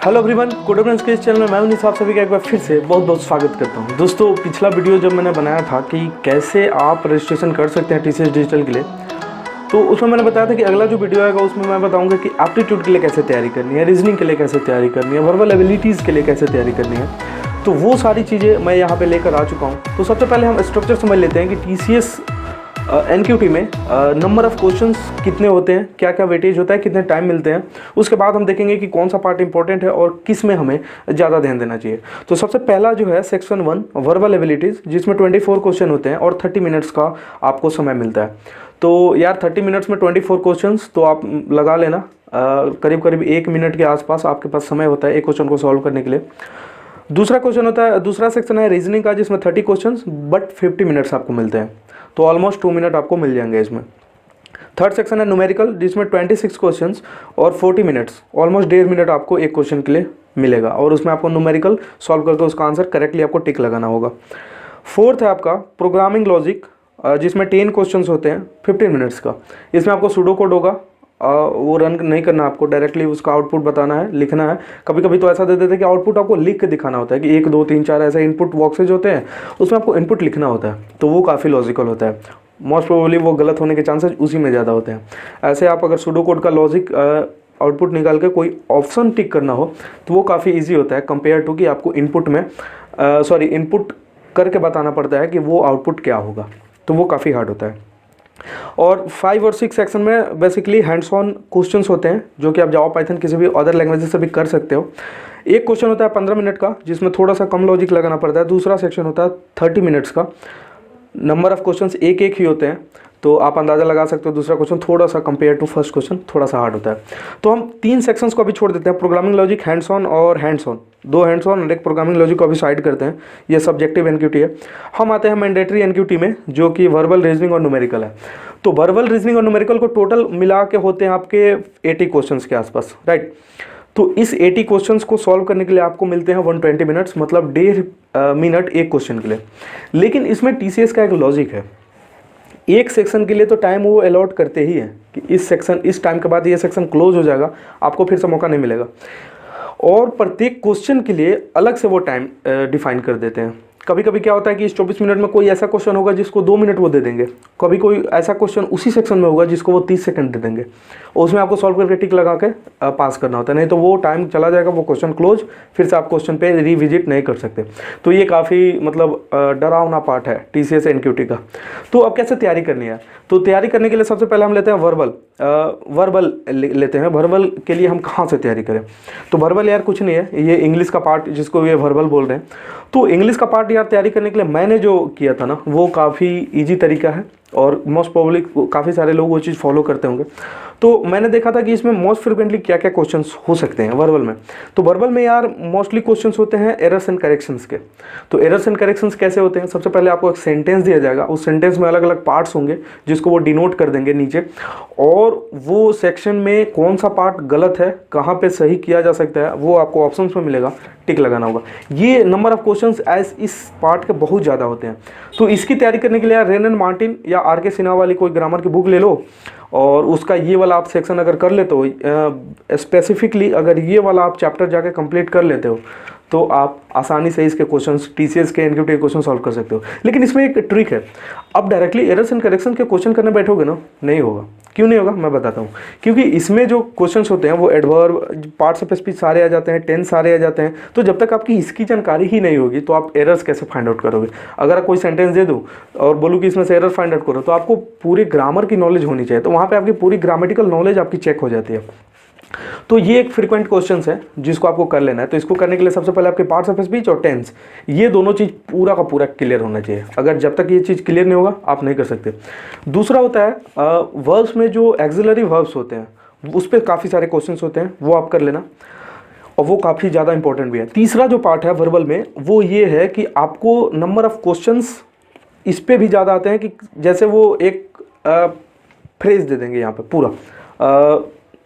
Hello everyone, code friends के इस channel में मैं उन्नीस आप सभी का एक बार फिर से बहुत बहुत स्वागत करता हूं। दोस्तों, पिछला वीडियो जब मैंने बनाया था कि कैसे आप रजिस्ट्रेशन कर सकते हैं टीसीएस डिजिटल के लिए, तो उसमें मैंने बताया था कि अगला जो वीडियो आएगा उसमें मैं बताऊंगा कि एप्टीट्यूड के लिए कैसे तैयारी करनी है, रीजनिंग के लिए कैसे तैयारी करनी है, वर्बल एबिलिटीज़ के लिए कैसे तैयारी करनी है। तो वो सारी चीज़ें मैं यहाँ पर लेकर आ चुका हूँ। तो सबसे पहले हम स्ट्रक्चर समझ लेते हैं कि टीसीएस एनक्यूटी में नंबर ऑफ़ क्वेश्चंस कितने होते हैं, क्या क्या वेटेज होता है, कितने टाइम मिलते हैं। उसके बाद हम देखेंगे कि कौन सा पार्ट इंपॉर्टेंट है और किस में हमें ज़्यादा ध्यान देना चाहिए। तो सबसे पहला जो है सेक्शन 1 वर्बल एबिलिटीज़, जिसमें 24 क्वेश्चन होते हैं और 30 मिनट्स का आपको समय मिलता है। तो यार 30 मिनट्स में 24 क्वेश्चन तो आप लगा लेना, करीब करीब 1 मिनट के आसपास आपके पास समय होता है एक क्वेश्चन को सॉल्व करने के लिए। दूसरा क्वेश्चन होता है, दूसरा सेक्शन है रीजनिंग का, जिसमें 30 क्वेश्चन बट 50 मिनट्स आपको मिलते हैं, तो ऑलमोस्ट 2 मिनट आपको मिल जाएंगे इसमें। थर्ड सेक्शन है न्यूमेरिकल, जिसमें 26 क्वेश्चंस और 40 मिनट्स, ऑलमोस्ट 1.5 मिनट आपको एक क्वेश्चन के लिए मिलेगा और उसमें आपको न्यूमेरिकल सॉल्व करके उसका आंसर करेक्टली आपको टिक लगाना होगा। फोर्थ है आपका प्रोग्रामिंग लॉजिक, जिसमें 10 क्वेश्चंस होते हैं 15 मिनट्स का। इसमें आपको सूडो कोड होगा, वो रन नहीं करना, आपको डायरेक्टली उसका आउटपुट बताना है, लिखना है। कभी कभी तो ऐसा दे देते हैं कि आउटपुट आपको लिख के दिखाना होता है कि 1 2 3 4 ऐसे इनपुट बॉक्सेज होते हैं, उसमें आपको इनपुट लिखना होता है, तो वो काफ़ी लॉजिकल होता है। मोस्ट प्रोबेबली वो गलत होने के चांसेस उसी में ज़्यादा होते हैं। ऐसे आप अगर सूडो कोड का लॉजिक आउटपुट निकाल के कोई ऑप्शन टिक करना हो तो वो काफ़ी ईजी होता है कंपेयर टू कि आपको इनपुट में इनपुट करके बताना पड़ता है कि वो आउटपुट क्या होगा, तो वो काफ़ी हार्ड होता है। और 5 और 6 सेक्शन में बेसिकली हैंड्स ऑन क्वेश्चंस होते हैं, जो कि आप जावा पाइथन किसी भी अदर लैंग्वेज से भी कर सकते हो। एक क्वेश्चन होता है 15 मिनट का, जिसमें थोड़ा सा कम लॉजिक लगाना पड़ता है। दूसरा सेक्शन होता है 30 मिनट्स का, नंबर ऑफ क्वेश्चंस एक ही होते हैं, तो आप अंदाज़ा लगा सकते हो दूसरा क्वेश्चन थोड़ा सा कंपेयर टू फर्स्ट क्वेश्चन थोड़ा सा हार्ड होता है। तो हम 3 सेक्शंस को अभी छोड़ देते हैं, प्रोग्रामिंग लॉजिक, हैंड्स ऑन और हैंड्स ऑन। 2 हैंड्स ऑन और एक प्रोग्रामिंग लॉजिक को अभी साइड करते हैं, ये सब्जेक्टिव एनक्यूटी है। हम आते हैं मैंडेटरी एनक्यूटी में, जो कि वर्बल रीजनिंग और न्यूमेरिकल है। तो वर्बल रीजनिंग और न्यूमेरिकल को टोटल मिला के होते हैं आपके 80 क्वेश्चन के आसपास, राइट। तो इस 80 क्वेश्चंस को सॉल्व करने के लिए आपको मिलते हैं 120 मिनट्स, मतलब 1.5 मिनट एक क्वेश्चन के लिए। लेकिन इसमें टीसीएस का एक लॉजिक है, एक सेक्शन के लिए तो टाइम वो अलॉट करते ही हैं कि इस टाइम के बाद ये सेक्शन क्लोज हो जाएगा, आपको फिर से मौका नहीं मिलेगा। और प्रत्येक क्वेश्चन के लिए अलग से वो टाइम डिफाइन कर देते हैं। कभी कभी क्या होता है कि इस 24 मिनट में कोई ऐसा क्वेश्चन होगा जिसको 2 मिनट वो दे देंगे, कभी कोई ऐसा क्वेश्चन उसी सेक्शन में होगा जिसको वो 30 सेकंड दे देंगे, और उसमें आपको सॉल्व करके टिक लगा के पास करना होता है, नहीं तो वो टाइम चला जाएगा, वो क्वेश्चन क्लोज, फिर से आप क्वेश्चन पे रिविजिट नहीं कर सकते। तो ये काफ़ी मतलब डरावना पार्ट है टीसीएस एनक्यूटी का। तो अब कैसे तैयारी करनी है? तो तैयारी करने के लिए सबसे पहले हम लेते हैं वर्बल लेते हैं। वर्बल के लिए हम कहाँ से तैयारी करें? तो वर्बल यार कुछ नहीं है, ये इंग्लिश का पार्ट जिसको ये वर्बल बोल रहे हैं। तो इंग्लिश का पार्ट यार तैयारी करने के लिए मैंने जो किया था ना, वो काफ़ी इजी तरीका है और मोस्ट प्रोबेबली काफ़ी सारे लोग वो चीज़ फॉलो करते होंगे। तो मैंने देखा था कि इसमें मोस्ट फ्रिक्वेंटली क्या क्या क्वेश्चंस हो सकते हैं वर्बल में। तो वर्बल में यार मोस्टली क्वेश्चंस होते हैं एरर्स एंड करेक्शंस के। तो एरर्स एंड करेक्शंस कैसे होते हैं? सबसे पहले आपको एक सेंटेंस दिया जाएगा, उस सेंटेंस में अलग अलग पार्ट्स होंगे जिसको वो डिनोट कर देंगे नीचे, और वो सेक्शन में कौन सा पार्ट गलत है, कहाँ पे सही किया जा सकता है, वो आपको ऑप्शंस में मिलेगा, टिक लगाना होगा। ये नंबर ऑफ क्वेश्चंस एज इस पार्ट के बहुत ज़्यादा होते हैं। तो इसकी तैयारी करने के लिए यार रेन एंड मार्टिन या आर.के. सिन्हा वाली कोई ग्रामर की बुक ले लो, और उसका ये वाला आप सेक्शन अगर कर लेते हो, स्पेसिफिकली अगर ये वाला आप चैप्टर जाके कंप्लीट कर लेते हो, तो आप आसानी से इसके क्वेश्चंस, टीसीएस के एनक्यूटी के क्वेश्चन सॉल्व कर सकते हो। लेकिन इसमें एक ट्रिक है, अब डायरेक्टली एरर्स एंड करेक्शन के क्वेश्चन करने बैठोगे ना, नहीं होगा। क्यों नहीं होगा मैं बताता हूँ। क्योंकि इसमें जो क्वेश्चंस होते हैं वो एडवर्ब, पार्ट्स ऑफ स्पीच सारे आ जाते हैं, टेंस सारे आ जाते हैं। तो जब तक आपकी इसकी जानकारी ही नहीं होगी तो आप एरर्स कैसे फाइंड आउट करोगे? अगर कोई सेंटेंस दे दूँ और बोलूँ कि इसमें से एरर फाइंड आउट करो, तो आपको पूरी ग्रामर की नॉलेज होनी चाहिए, तो वहाँ पर आपकी पूरी ग्रामेटिकल नॉलेज आपकी चेक हो जाती है। तो ये एक फ्रीक्वेंट क्वेश्चन है जिसको आपको कर लेना है। तो इसको करने के लिए सबसे पहले आपके पार्ट्स ऑफ स्पीच और टेंस, ये दोनों चीज़ पूरा का पूरा क्लियर होना चाहिए। अगर जब तक ये चीज़ क्लियर नहीं होगा आप नहीं कर सकते। दूसरा होता है वर्ब्स में जो एक्सिलरी वर्ब्स होते हैं उस पर काफ़ी सारे क्वेश्चन होते हैं, वो आप कर लेना, और वो काफ़ी ज़्यादा इंपॉर्टेंट भी है। तीसरा जो पार्ट है वर्बल में वो ये है कि आपको नंबर ऑफ क्वेश्चंस इस पर भी ज़्यादा आते हैं कि जैसे वो एक फ्रेज दे देंगे यहाँ पे पूरा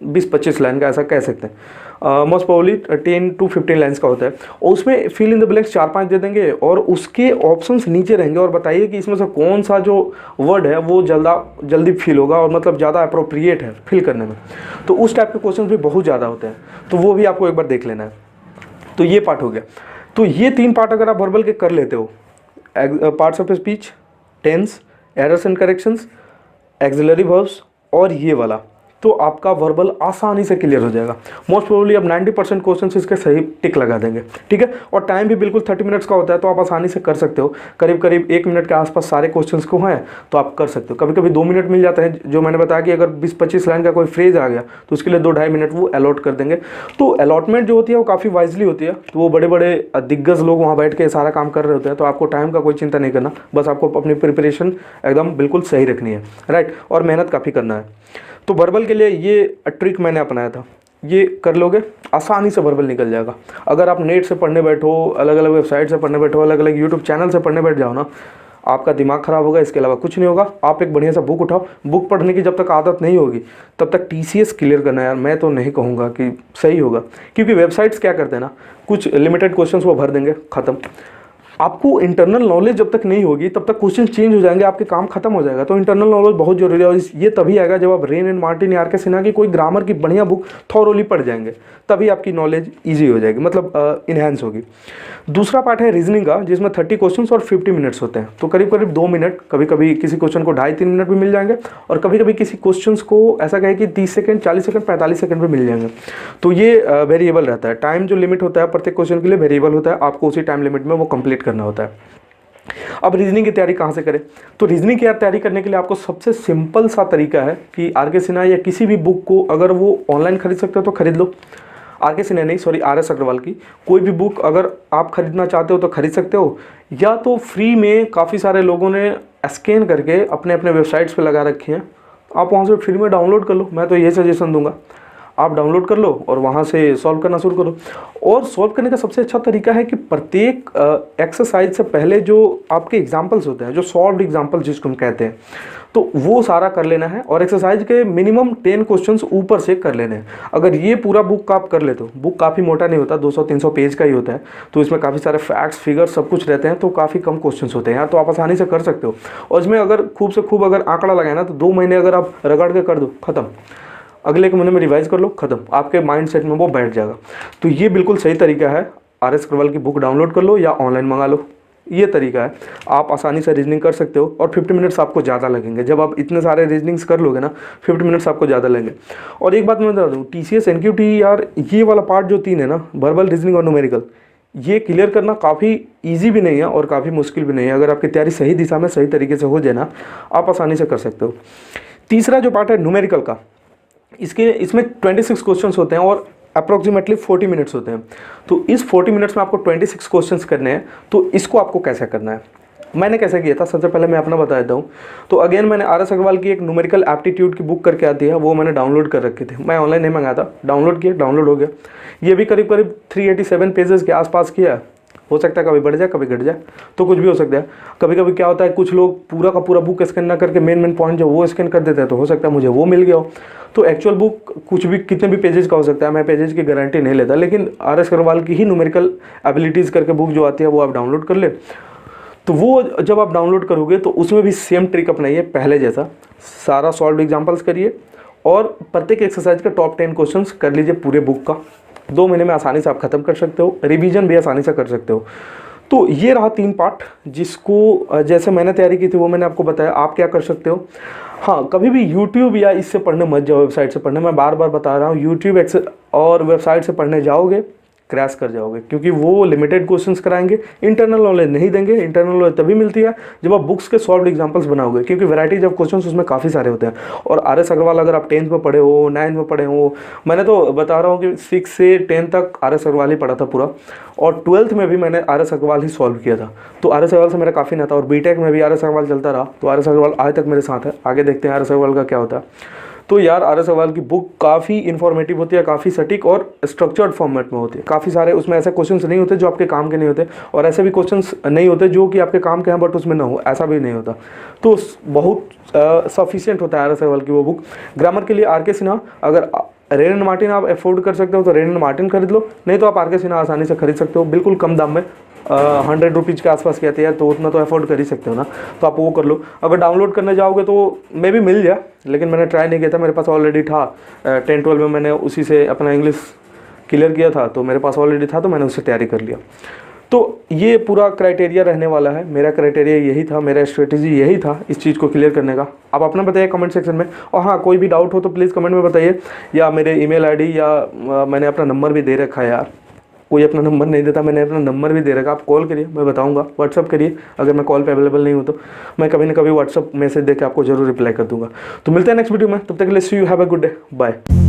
20-25 लाइन का, ऐसा कह सकते हैं। मोस्ट प्रोबेबली 10 to 15 लाइन्स का होता है, और उसमें फिल इन द ब्लैंक्स 4-5 दे देंगे, और उसके ऑप्शंस नीचे रहेंगे, और बताइए कि इसमें से कौन सा जो वर्ड है वो जल्दी फिल होगा और मतलब ज़्यादा अप्रोप्रिएट है फिल करने में। तो उस टाइप के क्वेश्चन भी बहुत ज़्यादा होते हैं, तो वो भी आपको एक बार देख लेना है। तो ये पार्ट हो गया। तो ये 3 पार्ट अगर आप वर्बल के कर लेते हो, parts of speech, tense, errors and corrections, auxiliary verbs और ये वाला, तो आपका वर्बल आसानी से क्लियर हो जाएगा। मोस्ट प्रोबेबली आप 90% क्वेश्चन इसके सही टिक लगा देंगे, ठीक है। और टाइम भी बिल्कुल 30 मिनट्स का होता है, तो आप आसानी से कर सकते हो। करीब करीब 1 मिनट के आसपास सारे क्वेश्चंस को हैं तो आप कर सकते हो। कभी कभी 2 मिनट मिल जाते हैं, जो मैंने बताया कि अगर 20-25 लाइन का कोई फ्रेज आ गया तो उसके लिए 2-2.5 मिनट वो अलॉट कर देंगे। तो अलॉटमेंट जो होती है वो काफ़ी वाइजली होती है, तो वो बड़े बड़े दिग्गज लोग वहाँ बैठ के सारा काम कर रहे होते हैं, तो आपको टाइम का कोई चिंता नहीं करना, बस आपको अपनी प्रिपरेशन एकदम बिल्कुल सही रखनी है, राइट, और मेहनत काफ़ी करना है। तो वर्बल के लिए ये ट्रिक मैंने अपनाया था, ये कर लोगे आसानी से वर्बल निकल जाएगा। अगर आप नेट से पढ़ने बैठो, अलग अलग वेबसाइट से पढ़ने बैठो, अलग अलग यूट्यूब चैनल से पढ़ने बैठ जाओ ना, आपका दिमाग ख़राब होगा, इसके अलावा कुछ नहीं होगा। आप एक बढ़िया सा बुक उठाओ, बुक पढ़ने की जब तक आदत नहीं होगी तब तक टीसीएस क्लियर करना यार, मैं तो नहीं कहूँगा कि सही होगा, क्योंकि वेबसाइट्स क्या करते हैं ना, कुछ लिमिटेड क्वेश्चंस वो भर देंगे, ख़त्म। आपको इंटरनल नॉलेज जब तक नहीं होगी तब तक क्वेश्चन चेंज हो जाएंगे, आपके काम खत्म हो जाएगा। तो इंटरनल नॉलेज बहुत जरूरी है, और ये तभी आएगा जब आप रेन एंड मार्टिन या आर.के. सिन्हा की कोई ग्रामर की बढ़िया बुक थॉरोली पढ़ जाएंगे, तभी आपकी नॉलेज ईजी हो जाएगी, मतलब इन्हेंस होगी। दूसरा पार्ट है रीजनिंग का, जिसमें 30 क्वेश्चन और 50 मिनट्स होते हैं, तो करीब करीब 2 मिनट, कभी कभी किसी क्वेश्चन को 2.5-3 मिनट भी मिल जाएंगे, और कभी कभी किसी क्वेश्चन को ऐसा कहे कि 30 सेकंड, 40 सेकंड, 45 सेकंड भी मिल जाएंगे। तो ये वेरिएबल रहता है, टाइम जो लिमिट होता है प्रत्येक क्वेश्चन के लिए वेरिएबल होता है, आपको उसी टाइम लिमिट में वो कंप्लीट करना होता है। अब रीजनिंग की तैयारी कहाँ से करें? तो रीजनिंग की तैयारी करने के लिए आपको सबसे सिंपल सा तरीका है कि आर.के. सिन्हा या किसी भी बुक को अगर वो ऑनलाइन खरीद सकते हो तो खरीद लो। आर.के. सिन्हा नहीं, सॉरी, आर.एस. अग्रवाल की कोई भी बुक अगर आप खरीदना चाहते हो तो खरीद सकते हो, या तो फ्री में काफ़ी सारे लोगों ने स्कैन करके अपने अपने वेबसाइट्स पे लगा रखी हैं, आप वहाँ से फ्री में डाउनलोड कर लो। मैं तो ये सजेशन दूंगा, आप डाउनलोड कर लो और वहाँ से सॉल्व करना शुरू करो। और सॉल्व करने का सबसे अच्छा तरीका है कि प्रत्येक एक्सरसाइज से पहले जो आपके एग्जाम्पल्स होते हैं, जो सॉल्व्ड एग्जाम्पल्स जिसको हम कहते हैं, तो वो सारा कर लेना है, और एक्सरसाइज के मिनिमम 10 क्वेश्चंस ऊपर से कर लेने हैं। अगर ये पूरा बुक आप कर लेते हो, बुक काफ़ी मोटा नहीं होता, 200-300 पेज का ही होता है, तो इसमें काफ़ी सारे फैक्ट्स, फिगर्स सब कुछ रहते हैं, तो काफ़ी कम क्वेश्चंस होते हैं यार, तो आप आसानी से कर सकते हो। और इसमें अगर खूब से खूब अगर आंकड़ा लगाए ना, तो 2 महीने अगर आप रगड़ के कर दो, खत्म, अगले के महीने में रिवाइज कर लो, खत्म, आपके माइंड सेट में वो बैठ जाएगा। तो ये बिल्कुल सही तरीका है, आर.एस. अग्रवाल की बुक डाउनलोड कर लो या ऑनलाइन मंगा लो, ये तरीका है, आप आसानी से रीजनिंग कर सकते हो। और 50 मिनट्स आपको ज़्यादा लगेंगे, जब आप इतने सारे रीजनिंग्स कर लोगे ना, 50 मिनट्स आपको ज़्यादा लगेंगे। और एक बात मैं बता दूँ, TCS NQT यार, ये वाला पार्ट जो 3 है ना, वर्बल, रीजनिंग और न्यूमेरिकल, ये क्लियर करना काफ़ी ईजी भी नहीं है और काफ़ी मुश्किल भी नहीं है। अगर आपकी तैयारी सही दिशा में सही तरीके से हो जाए ना, आप आसानी से कर सकते हो। तीसरा जो पार्ट है न्यूमेरिकल का, इसमें 26 क्वेश्चंस होते हैं और अप्रॉक्सीमेटली 40 मिनट्स होते हैं। तो इस 40 मिनट्स में आपको 26 क्वेश्चंस करने हैं। तो इसको आपको कैसे करना है, मैंने कैसे किया था, सबसे पहले मैं अपना बता देता हूँ। तो अगेन मैंने आर.एस. अग्रवाल की एक न्यूमेरिकल एप्टीट्यूड की बुक करके आती है, वो मैंने डाउनलोड कर रखी थी, मैं ऑनलाइन नहीं मंगाया था, डाउनलोड किया, डाउनलोड हो गया। ये भी करीब करीब 387 पेजेस के आसपास किया है। हो सकता है कभी बढ़ जाए कभी घट जाए, तो कुछ भी हो सकता है। कभी कभी क्या होता है, कुछ लोग पूरा का पूरा बुक स्कैन ना करके मेन पॉइंट जो वो स्कैन कर देते हैं, तो हो सकता है मुझे वो मिल गया हो। तो एक्चुअल बुक कुछ भी कितने भी पेजेस का हो सकता है, मैं पेजेस की गारंटी नहीं लेता, लेकिन आर.एस. अग्रवाल की ही न्यूमेरिकल एबिलिटीज़ करके बुक जो आती है वो आप डाउनलोड कर ले। तो वो जब आप डाउनलोड करोगे तो उसमें भी सेम ट्रिक अपनाइए, पहले जैसा सारा सॉल्व एग्जाम्पल्स करिए और प्रत्येक एक्सरसाइज का टॉप 10 क्वेश्चंस कर लीजिए पूरे बुक का। 2 महीने में आसानी से आप खत्म कर सकते हो, रिवीजन भी आसानी से कर सकते हो। तो ये रहा 3 पार्ट, जिसको जैसे मैंने तैयारी की थी वो मैंने आपको बताया। आप क्या कर सकते हो, हाँ, कभी भी यूट्यूब या इससे पढ़ने मत जाओ, वेबसाइट से पढ़ने, मैं बार बार बता रहा हूँ, यूट्यूब और वेबसाइट से पढ़ने जाओगे क्रैश कर जाओगे, क्योंकि वो लिमिटेड क्वेश्चंस कराएंगे, इंटरनल नॉलेज नहीं देंगे। इंटरनल नॉलेज तभी मिलती है जब आप बुक्स के सॉल्व एग्जांपल्स बनाओगे, क्योंकि वैराइटीज ऑफ क्वेश्चंस उसमें काफ़ी सारे होते हैं। और आर.एस. अग्रवाल अगर आप 10th में पढ़े हो, 9th में पढ़े हो, मैंने तो बता रहा हूँ कि 6 से 10 तक आर.एस. अग्रवाल ही पढ़ा था पूरा, और 12th में भी मैंने आर.एस. अग्रवाल ही सॉल्व किया था। तो आर.एस. अग्रवाल से मेरा काफ़ी नाता, और बीटेक में भी आर.एस. अग्रवाल चलता रहा, तो आर.एस. अग्रवाल आज तक मेरे साथ है। आगे देखते हैं आर.एस. अग्रवाल का क्या होता है। तो यार आर.एस. अग्रवाल की बुक काफ़ी इन्फॉर्मेटिव होती है, काफ़ी सटीक और स्ट्रक्चर्ड फॉर्मेट में होती है। काफ़ी सारे उसमें ऐसे क्वेश्चंस नहीं होते जो आपके काम के नहीं होते, और ऐसे भी क्वेश्चंस नहीं होते जो कि आपके काम के हैं बट उसमें ना हो, ऐसा भी नहीं होता। तो बहुत सफिशिएंट होता है आर.एस. अग्रवाल की वो बुक। ग्रामर के लिए आर.के. सिन्हा, अगर रेन एंड मार्टिन आप अफोर्ड कर सकते हो तो रेन एंड मार्टिन खरीद लो, नहीं तो आप आर.के. सिन्हा आसानी से खरीद सकते हो, बिल्कुल कम दाम में, 100 रुपीज़ के आसपास कहते हैं, तो उतना तो अफोर्ड कर ही सकते हो ना, तो आप वो कर लो। अगर डाउनलोड करने जाओगे तो मे भी मिल जाए, लेकिन मैंने ट्राई नहीं किया था, मेरे पास ऑलरेडी था 10-12 में, मैंने उसी से अपना इंग्लिश क्लियर किया था, तो मेरे पास ऑलरेडी था तो मैंने उससे तैयारी कर लिया। तो ये पूरा क्राइटेरिया रहने वाला है, मेरा क्राइटेरिया यही था, मेरा स्ट्रेटेजी यही था इस चीज़ को क्लियर करने का। आप अपना बताइए कमेंट सेक्शन में, और हाँ कोई भी डाउट हो तो प्लीज़ कमेंट में बताइए, या मेरे ईमेल आईडी या मैंने अपना नंबर भी दे रखा है यार, कोई अपना नंबर नहीं देता, मैंने अपना नंबर भी दे रखा, आप कॉल करिए मैं बताऊंगा, व्हाट्सअप करिए, अगर मैं कॉल पे अवेलेबल नहीं हूँ तो मैं कभी ना कभी व्हाट्सअप मैसेज देकर आपको जरूर रिप्लाई कर दूंगा। तो मिलते हैं नेक्स्ट वीडियो में, तब तक के लिए see you, have a good day, bye.